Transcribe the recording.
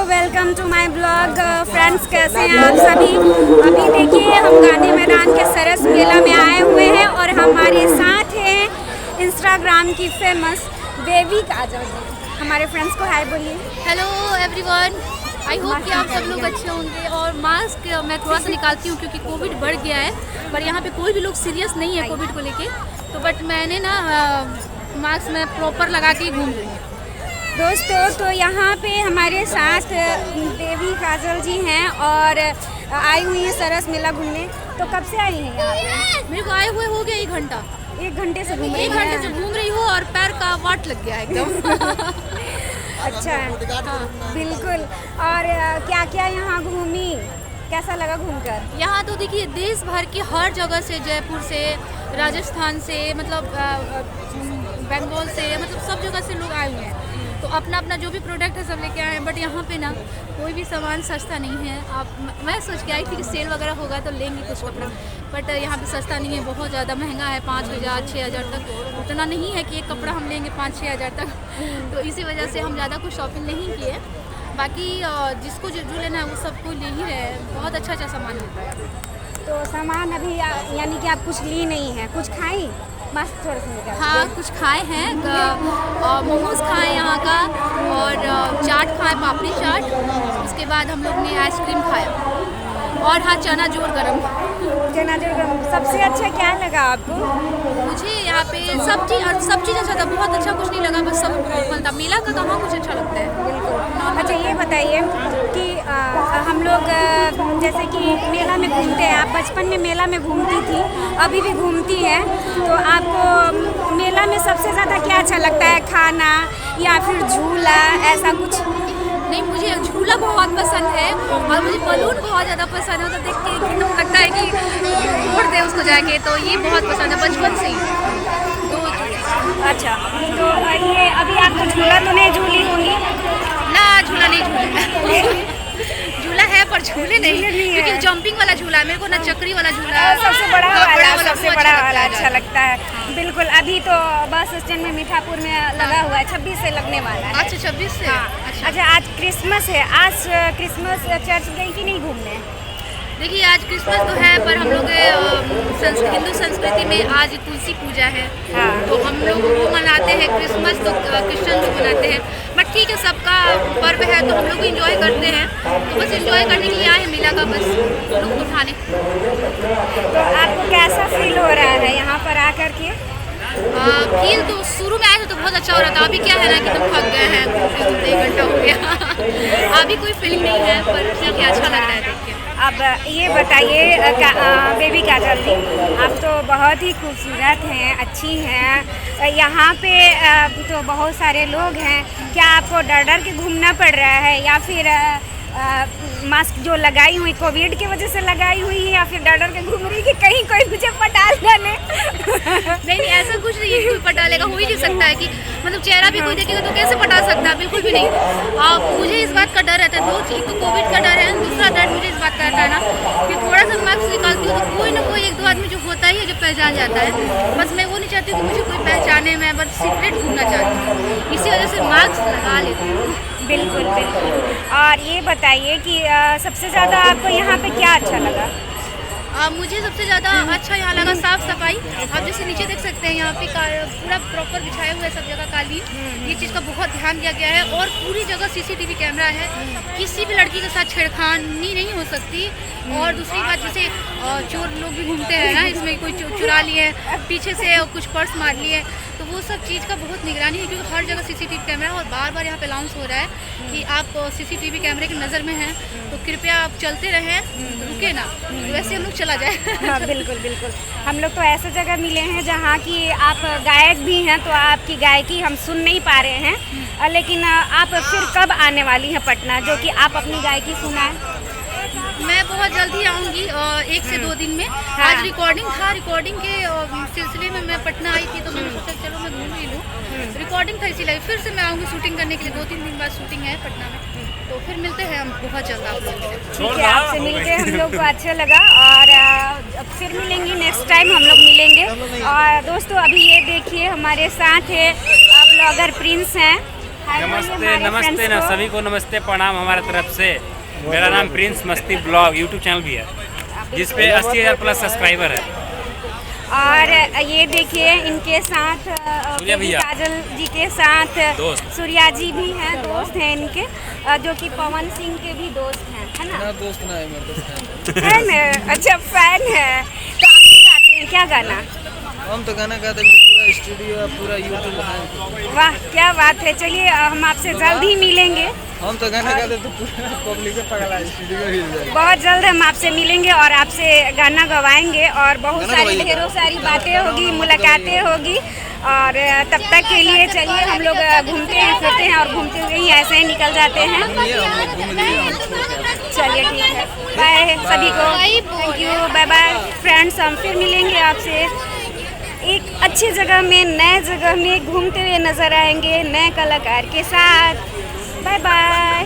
Welcome to my blog. Friends, कैसे हैं आप सभी। अभी देखिए हम गांधी मैदान के सरस मेला में आए हुए हैं और हमारे साथ हैं इंस्टाग्राम की फेमस बेबी काजल। हमारे फ्रेंड्स को हाय बोलिए। हेलो एवरीवन, आई होप कि आप सब लोग अच्छे होंगे। और मास्क मैं थोड़ा सा निकालती हूँ क्योंकि कोविड बढ़ गया है, पर यहाँ पे कोई भी लोग सीरियस नहीं है कोविड को लेके, तो बट मैंने ना मास्क मैं प्रॉपर लगा के ही घूम रही हूँ। दोस्तों, तो यहाँ पे हमारे साथ बेबी काजल जी हैं और आई हुई हैं सरस मेला घूमने। तो कब से आई हैं यहाँ पे? मेरे को आए हुए हो गया 1 घंटा। 1 घंटे से घूम रही हैं? 1 घंटे से घूम रही हूँ और पैर का वाट लग गया एकदम। अच्छा, बिल्कुल। और क्या क्या यहाँ घूमी, कैसा लगा घूमकर? यहाँ तो देखिए देश भर के हर जगह से, जयपुर से, राजस्थान से, मतलब बंगाल से, मतलब सब जगह से लोग आए हुए हैं। तो अपना अपना जो भी प्रोडक्ट है सब लेके आए हैं, बट यहाँ पे ना कोई भी सामान सस्ता नहीं है। मैं सोच के आई थी कि सेल वगैरह होगा तो लेंगे कुछ कपड़ा, बट यहाँ पे सस्ता नहीं है, बहुत ज़्यादा महंगा है। 5,000 6,000 तक उतना नहीं है कि एक कपड़ा हम लेंगे 5-6 हज़ार तक। तो इसी वजह से हम ज़्यादा कुछ शॉपिंग नहीं किए। बाकी जिसको जो लेना है वो सबको ले ही रहे हैं। बहुत अच्छा सामान मिलता है। तो सामान अभी यानी कि आप कुछ ली नहीं है, कुछ खाई? मस्त थोड़ा सा निकाल। हाँ, कुछ खाए हैं, मोमोज खाए यहाँ का, और चाट खाए, पापड़ी चाट। उसके बाद हम लोग ने आइसक्रीम खाया, और हाँ चना जोर गरम। चना जोर गरम। सबसे अच्छा क्या लगा आपको? मुझे यहाँ पे सब चीज़ अच्छा था, बहुत अच्छा कुछ नहीं लगा, बस सब नॉर्मल था। मेला का कहाँ कुछ अच्छा लगता है। बिल्कुल। अच्छा, ये बताइए कि हम लोग जैसे कि मेला में घूमते हैं, आप बचपन में मेला में घूमती थी, अभी भी घूमती हैं, तो आपको मेला में सबसे ज़्यादा क्या अच्छा लगता है, खाना या फिर झूला, ऐसा कुछ? नहीं, मुझे झूला बहुत पसंद है और मुझे बलून बहुत ज़्यादा पसंद है। तो देख के एकदम लगता है कि फोड़ दे उसको जाके, तो ये बहुत पसंद है बचपन से ही। तो अच्छा, तो ये अभी आपको झूला तो नहीं झूली होंगी ना? झूला नहीं झूला। झूला है पर झूले नहीं, क्योंकि जंपिंग वाला झूला है। मेरे को ना चक्री वाला झूला, सबसे बड़ा वाला अच्छा है। लगता है। बिल्कुल। अभी तो बस स्टैंड में मीठापुर में लगा हुआ है, 26 से लगने वाला है। अच्छा, 26 से। हाँ। अच्छा, आज क्रिसमस है, आज क्रिसमस चर्च गई कि नहीं घूमने? देखिए आज क्रिसमस तो है, पर हम लोग हिंदू संस्कृति में आज तुलसी पूजा है। हाँ। तो हम लोग वो मनाते हैं। क्रिसमस तो क्रिश्चियन लोग मनाते हैं, बट ठीक है, सबका पर्व है तो हम लोग इंजॉय करते हैं। तो बस इंजॉय करने के लिए आए मिला का बस लुत्फ उठाने। तो आपको कैसा फील हो रहा है यहाँ पर आकर के? फील तो शुरू में आए थे तो बहुत अच्छा हो रहा था। अभी क्या है ना कि तुम थक गए हैं, घूमते 1 घंटा हो गया। अभी कोई फीलिंग नहीं है, पर ठीक है, अच्छा लग रहा है देख के। अब ये बताइए बेबी काजल जी, आप तो बहुत ही खूबसूरत हैं, अच्छी हैं। यहाँ पे तो बहुत सारे लोग हैं, क्या आपको डर डर के घूमना पड़ रहा है, या फिर मास्क जो लगाई हुई कोविड की वजह से लगाई हुई है, या फिर डर डर के घूम रही कि कहीं कोई मुझे पटा ले? नहीं, ऐसा कुछ नहीं है कि कोई पटा लेगा। हो ही नहीं सकता है कि मतलब चेहरा भी कोई देखेगा तो कैसे पटा सकता है, बिल्कुल भी नहीं। मुझे इस बात का डर रहता है, एक तो कोविड का डर है, दूसरा डर मुझे इस बात का रहता है ना कि थोड़ा सा मास्क निकालती हूँ तो कोई ना कोई 1-2 आदमी जो होता ही है जो पहचान जाता है। बस मैं वो नहीं चाहती कि मुझे कोई पहचाने, मैं बस सीक्रेट घूमना चाहती हूँ, इसी वजह से मास्क लगा लेती हूँ। बिल्कुल बिल्कुल। और ये बताइए कि सबसे ज़्यादा आपको यहाँ पे क्या अच्छा लगा? मुझे सबसे ज़्यादा अच्छा यहाँ लगा साफ़ सफाई। आप जैसे नीचे देख सकते हैं, यहाँ पे पूरा प्रॉपर बिछाए हुए सब जगह कालीन। ये चीज़ का बहुत ध्यान दिया गया है, और पूरी जगह CCTV कैमरा है। किसी भी लड़की के साथ छेड़खानी नहीं हो सकती। और दूसरी बात, जैसे चोर लोग भी घूमते हैं ना, इसमें कोई चुरा लिए, पीछे से कुछ पर्स मार लिए, तो वो सब चीज़ का बहुत निगरानी है, क्योंकि हर जगह CCTV कैमरा है। और बार बार यहाँ पे अनाउंस हो रहा है कि आप CCTV कैमरे की नज़र में हैं, तो कृपया आप चलते रहें, रुके ना, वैसे हम लोग चला जाए। हाँ, बिल्कुल बिल्कुल। हम लोग तो ऐसे जगह मिले हैं जहाँ की आप गायक भी हैं, तो आपकी गायकी हम सुन नहीं पा रहे हैं, लेकिन आप फिर कब आने वाली हैं पटना, जो कि आप अपनी गायकी सुनाएं? मैं बहुत जल्दी आऊँगी, 1 से 2 दिन में। हाँ। आज रिकॉर्डिंग था, रिकॉर्डिंग के सिलसिले में मैं पटना आई थी, तो मैंने सोचा चलो मैं घूम ही लूँ। रिकॉर्डिंग था, इसीलिए फिर से मैं आऊँगी शूटिंग करने के लिए। 2-3 दिन बाद शूटिंग है पटना में, तो फिर मिलते हैं हम बहुत जल्द आप लोगों से। ठीक है, आपसे मिलके हम लोग को अच्छा लगा, और फिर मिलेंगे, नेक्स्ट टाइम हम लोग मिलेंगे। और दोस्तों, अभी ये देखिए हमारे साथ है ब्लॉगर प्रिंस हैं। नमस्ते नमस्ते न सभी को नमस्ते प्रणाम हमारे तरफ से। मेरा नाम प्रिंस मस्ती ब्लॉग यूट्यूब चैनल भी है जिस पे 80,000 प्लस सब्सक्राइबर है। और ये देखिए इनके साथ सूर्या भैया, काजल जी के साथ दोस्त सूर्या जी भी हैं, दोस्त हैं इनके, जो कि पवन सिंह के भी दोस्त हैं, है ना? दोस्त ना है मेरे दोस्त है ना? अच्छा, फैन है। तो आप भी गाते हैं क्या गाना? हम तो गाना गाते हैं, पूरा स्टूडियो पूरा यूट्यूब है। वाह, क्या बात है। चलिए हम आपसे जल्द ही मिलेंगे। हम तो गाना गाते तो पूरा पब्लिक पगला स्टूडियो हिल जाए। बहुत जल्द हम आपसे मिलेंगे और आपसे गाना गवाएंगे और बहुत सारी ढेरों सारी बातें होगी, मुलाकातें होगी। और तब तक के लिए चलिए हम लोग घूमते हैं फिरते हैं और घूमते हुए ही ऐसे ही निकल जाते हैं। चलिए ठीक है, बाय सभी को, thank you, bye bye friends. हम फिर मिलेंगे आपसे एक अच्छी जगह में, नए जगह में घूमते हुए नजर आएंगे नए कलाकार के साथ। Bye bye.